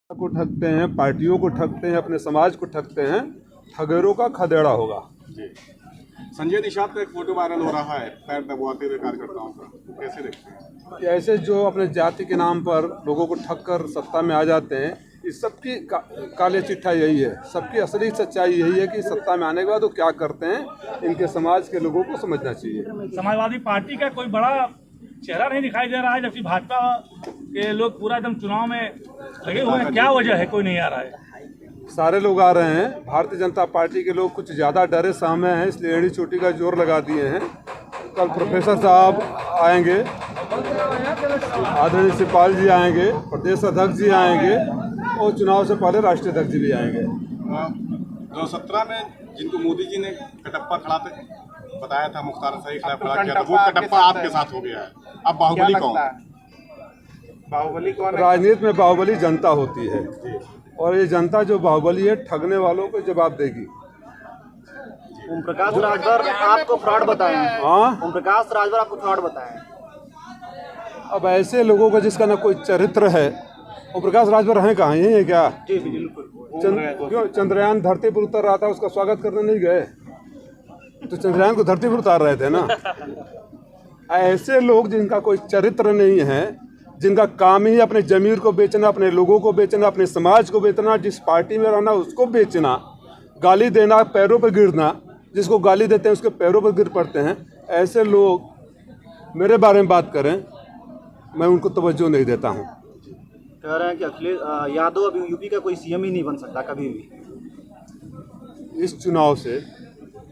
को ठगते हैं, पार्टियों को ठगते हैं, अपने समाज को ठगते हैं, ठगेरों का खदेड़ा होगा। जी। संजय निषाद का एक फोटो वायरल हो रहा है पैर दबाते हुए कार्यकर्ताओं का, कैसे देखते हैं? ऐसे जो अपने जाति के नाम पर लोगों को ठग कर सत्ता में आ जाते हैं, इस सबकी काले चिट्ठा यही है। सबकी असली सच्चाई यही है कि सत्ता में आने के बाद वो क्या करते हैं, इनके समाज के लोगों को समझना चाहिए। समाजवादी पार्टी का कोई बड़ा चेहरा नहीं दिखाई दे रहा है, जबकि भाजपा के लोग पूरा एकदम चुनाव में लगे हुए हैं। क्या वजह है, कोई नहीं आ रहा है? सारे लोग आ रहे हैं। भारतीय जनता पार्टी के लोग कुछ ज़्यादा डरे सहमे हैं, इसलिए एड़ी चोटी का जोर लगा दिए हैं। कल प्रोफेसर साहब आएंगे, आदरणीय शिवपाल जी आएंगे, प्रदेश अध्यक्ष जी आएंगे और चुनाव से पहले राष्ट्रीय अध्यक्ष जी भी आएंगे। 2017 में जिनको मोदी जी ने कटप्पा खड़ा बताया था, मुख्तार सही खिलाफ खड़ा किया था, वो कटप्पा आपके साथ हो गया है। अब बाहुबली कौन? बाहुबली कौन है? राजनीति में बाहुबली जनता होती है और ये जनता जो बाहुबली है, ठगने वालों को जवाब देगी। ओम प्रकाश राजभर आपको फ्रॉड बताया है? हाँ, ओम प्रकाश राजभर आपको फ्रॉड बताया है? अब ऐसे लोगों का जिसका ना कोई चरित्र है, वो प्रकाश राजभर हैं कहाँ? यही है क्या? जी बिल्कुल। क्यों चंद्रयान धरती पर उतर रहा था, उसका स्वागत करने नहीं गए? तो चंद्रयान को धरती पर उतार रहे थे ना। ऐसे लोग जिनका कोई चरित्र नहीं है, जिनका काम ही अपने जमीर को बेचना, अपने लोगों को बेचना, अपने समाज को बेचना, जिस पार्टी में रहना उसको बेचना, गाली देना, पैरों पर गिरना, जिसको गाली देते हैं उसके पैरों पर गिर पड़ते हैं, ऐसे लोग मेरे बारे में बात करें, मैं उनको तवज्जो नहीं देता हूँ। कह रहे हैं कि अखिलेश यादव अभी यूपी का कोई सीएम ही नहीं बन सकता कभी भी। इस चुनाव से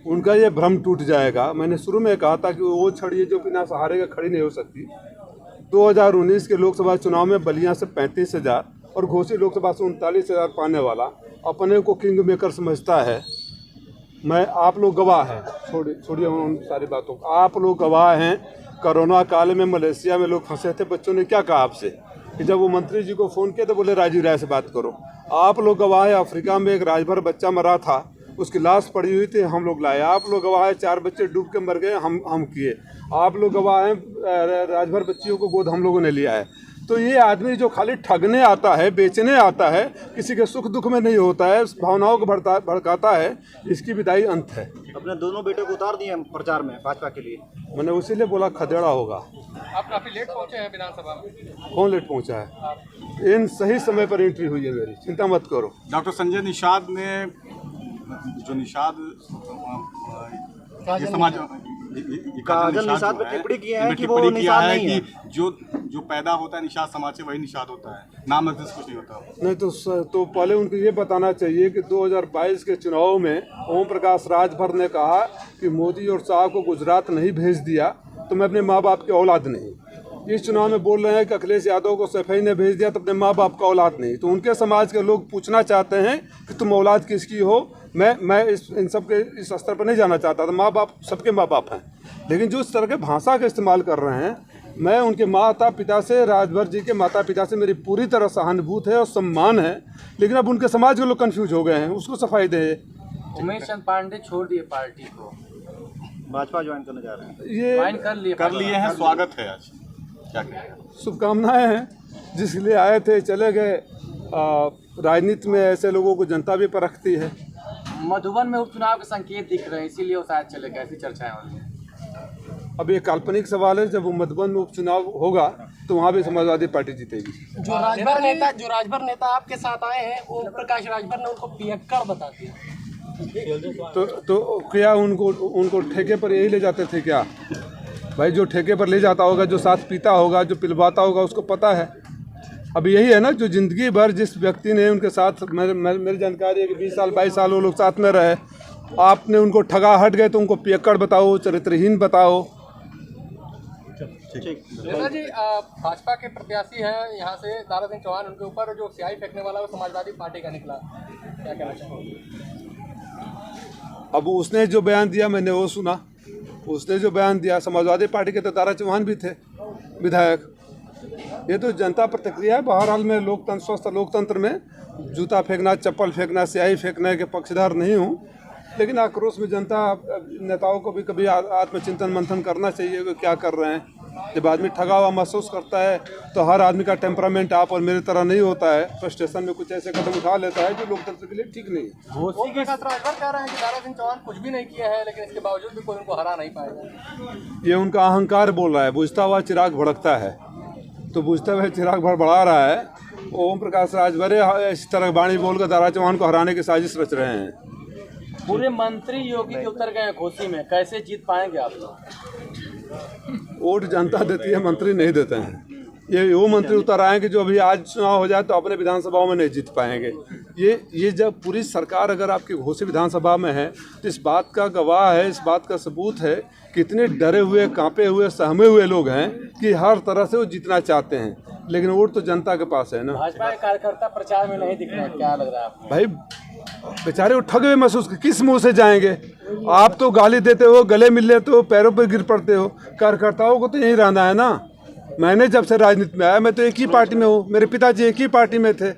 उनका ये भ्रम टूट जाएगा। मैंने शुरू में कहा था कि वो छड़ी है जो बिना सहारे का खड़ी नहीं हो सकती। 2019 के लोकसभा चुनाव में बलिया से 35,000 और घोसी लोकसभा से 39,000 पाने वाला अपने को किंग मेकर समझता है। मैं आप लोग गवाह हैं, छोड़िए उन सारी बातों को। आप लोग गवाह हैं। कोरोना काल में मलेशिया में लोग फंसे थे, बच्चों ने क्या कहा आपसे कि जब वो मंत्री जी को फ़ोन किया तो बोले राजीव राय से बात करो। आप लोग गवाह हैं, अफ्रीका में एक राजभर बच्चा मरा था, उसकी लाश पड़ी हुई थी, हम लोग लाए। आप लोग गवाह हैं, 4 बच्चे डूब के मर गए, हम किए। आप लोग गवाह हैं, राजभर बच्चियों को गोद हम लोगों ने लिया है। तो ये आदमी जो खाली ठगने आता है, बेचने आता है, किसी के सुख दुख में नहीं होता है, भावनाओं को भड़काता है, इसकी विदाई अंत है। अपने दोनों बेटों को उतार दिए प्रचार में भाजपा के लिए। मैंने उसीलिए बोला खदेड़ा होगा। आप काफी लेट पहुंचे हैं विधानसभा में। कौन लेट पहुंचा है? इन सही समय पर एंट्री हुई है मेरी, चिंता मत करो। डॉक्टर संजय निषाद ने जो निषाद ये समाज काजल निषाद पे टिप्पणी की है कि वो टिप्पणी किया निषाद है नहीं है। कि जो पैदा होता है निषाद समाज से, वही निषाद होता है, नाम नजदीक कुछ नहीं होता। नहीं तो पहले उनको ये बताना चाहिए कि 2022 के चुनाव में ओम प्रकाश राजभर ने कहा कि मोदी और शाह को गुजरात नहीं भेज दिया तो मैं अपने माँ बाप की औलाद नहीं। इस चुनाव में बोल रहे हैं कि अखिलेश यादव को सफाई ने भेज दिया तो अपने माँ बाप का औलाद नहीं। तो उनके समाज के लोग पूछना चाहते हैं कि तुम औलाद किसकी हो। मैं इन सब के इस स्तर पर नहीं जाना चाहता था। माँ बाप सबके माँ बाप हैं, लेकिन जो इस तरह के भाषा का इस्तेमाल कर रहे हैं, मैं उनके माता पिता से, राजभर जी के माता पिता से मेरी पूरी तरह सहानुभूति है और सम्मान है, लेकिन अब उनके समाज के लोग कन्फ्यूज हो गए हैं, उसको सफाई दे। उमेश चंद पांडे छोड़ दिए पार्टी को, भाजपा ज्वाइन करने जा रहे हैं। ये ज्वाइन कर लिए हैं। स्वागत है आज, क्या कहें? शुभकामनाएं हैं, जिसके लिए आए थे चले गए। राजनीति में ऐसे लोगों को जनता भी परखती है। मधुबन में उपचुनाव के संकेत दिख रहे हैं, इसीलिए वो शायद चले गए, ऐसी चर्चाएं हो रही हैं। अब ये काल्पनिक सवाल है, जब वो मधुबन में उपचुनाव होगा तो वहाँ भी समाजवादी पार्टी जीतेगी। जो राजभर नेता आपके साथ आए हैं, ओम प्रकाश राजभर ने उनको पियक्कड़ बता दिया। तो क्या उनको ठेके पर यही ले जाते थे क्या? भाई जो ठेके पर ले जाता होगा, जो साथ पीता होगा, जो पिलवाता होगा, उसको पता है। अब यही है ना, जो जिंदगी भर जिस व्यक्ति ने उनके साथ, मेरी जानकारी है कि 20 साल 22 साल वो लोग साथ में रहे, आपने उनको ठगा हट गए तो उनको पियक्कड़ बताओ, चरित्रहीन बताओ। नेता जी, भाजपा के प्रत्याशी हैं यहाँ से दारा सिंह चौहान, उनके ऊपर जो स्याही फेंकने वाला वो समाजवादी पार्टी का निकला, क्या कहना चाहेंगे? अब उसने जो बयान दिया मैंने वो सुना। उसने जो बयान दिया, समाजवादी पार्टी के तो दारा चौहान भी थे विधायक। ये तो जनता प्रतिक्रिया है। बहरहाल में लोकतंत्र, स्वस्थ लोकतंत्र में जूता फेंकना, चप्पल फेंकना, स्याही फेंकने के पक्षधर नहीं हूँ, लेकिन आक्रोश में जनता नेताओं को भी कभी आत्मचिंतन मंथन करना चाहिए कि क्या कर रहे हैं। जब आदमी ठगा हुआ महसूस करता है तो हर आदमी का टेम्परामेंट आप और मेरी तरह नहीं होता है। फ्रस्ट्रेशन में कुछ ऐसे कदम उठा लेता है जो लोकतंत्र के लिए ठीक नहीं है। ओम प्रकाश राजभर कह रहे हैं कि दारा सिंह चौहान कुछ भी नहीं किया है, लेकिन इसके बावजूद भी कोई उनको हरा नहीं पाएगा। ये उनका अहंकार बोल रहा है। बुझता हुआ चिराग भड़कता है, तो बुझते हुए चिराग भड़बड़ा रहा है। ओम प्रकाश राजभर इस तरह बाणी बोलकर दारा चौहान को हराने की साजिश रच रहे हैं। पूरे मंत्री योगी के उतर गए घोसी में, कैसे जीत पाएंगे आप लोग? वोट जनता देती है, मंत्री नहीं देते हैं। ये वो मंत्री उतर आए कि जो अभी आज चुनाव हो जाए तो अपने विधानसभाओं में नहीं जीत पाएंगे। ये जब पूरी सरकार अगर आपकी घोसी विधानसभा में है तो इस बात का गवाह है, इस बात का सबूत है कि इतने डरे हुए, कांपे हुए, सहमे हुए लोग हैं कि हर तरह से वो जीतना चाहते हैं, लेकिन वोट तो जनता के पास है ना। भाजपा के कार्यकर्ता प्रचार में नहीं दिख रहे, क्या लग रहा है आपको? भाई बेचारे वो ठगे हुए महसूस, किस मुंह से जाएंगे? आप तो गाली देते हो, गले मिल लेते हो, पैरों पर गिर पड़ते हो। कार्यकर्ताओं को तो यही रहना है ना। मैंने जब से राजनीति में आया, मैं तो एक ही पार्टी में हूँ, मेरे पिताजी एक ही पार्टी में थे,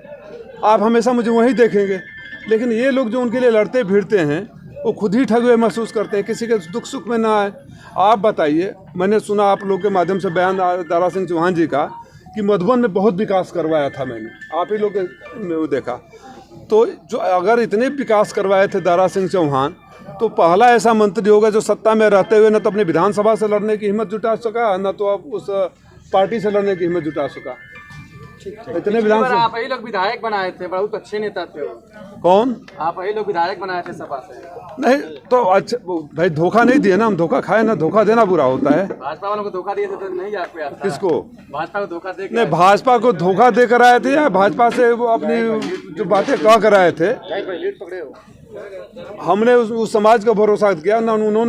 आप हमेशा मुझे वहीं देखेंगे। लेकिन ये लोग जो उनके लिए लड़ते भिड़ते हैं वो खुद ही ठगे हुए महसूस करते हैं, किसी के दुख सुख में ना आए। आप बताइए, मैंने सुना आप लोग के माध्यम से बयान दारा सिंह चौहान जी का कि मधुबन में बहुत विकास करवाया था मैंने, आप ही लोग ने वो देखा। तो जो अगर इतने विकास करवाए थे दारा सिंह चौहान, तो पहला ऐसा मंत्री होगा जो सत्ता में रहते हुए न तो अपनी विधानसभा से लड़ने की हिम्मत जुटा सका, न तो अब उस पार्टी से लड़ने की हिम्मत जुटा सका। इतने विधानसभा आप ही लोग विधायक बनाए थे, बहुत अच्छे नेता थे। कौन? आप ही लोग विधायक बनाए थे सभा से। नहीं तो अच्छा भाई, धोखा नहीं दिए ना, हम धोखा खाए ना, धोखा देना बुरा होता है। भाजपा वालों को धोखा दिए थे तो नहीं जा पाया। किसको? भाजपा को धोखा दे। नहीं, भाजपा को धोखा दे कर आए थे या भाजपा से वो अपनी जो बातें कह कर आए थे? हमने उस समाज का भरोसा किया ना, उन्होंने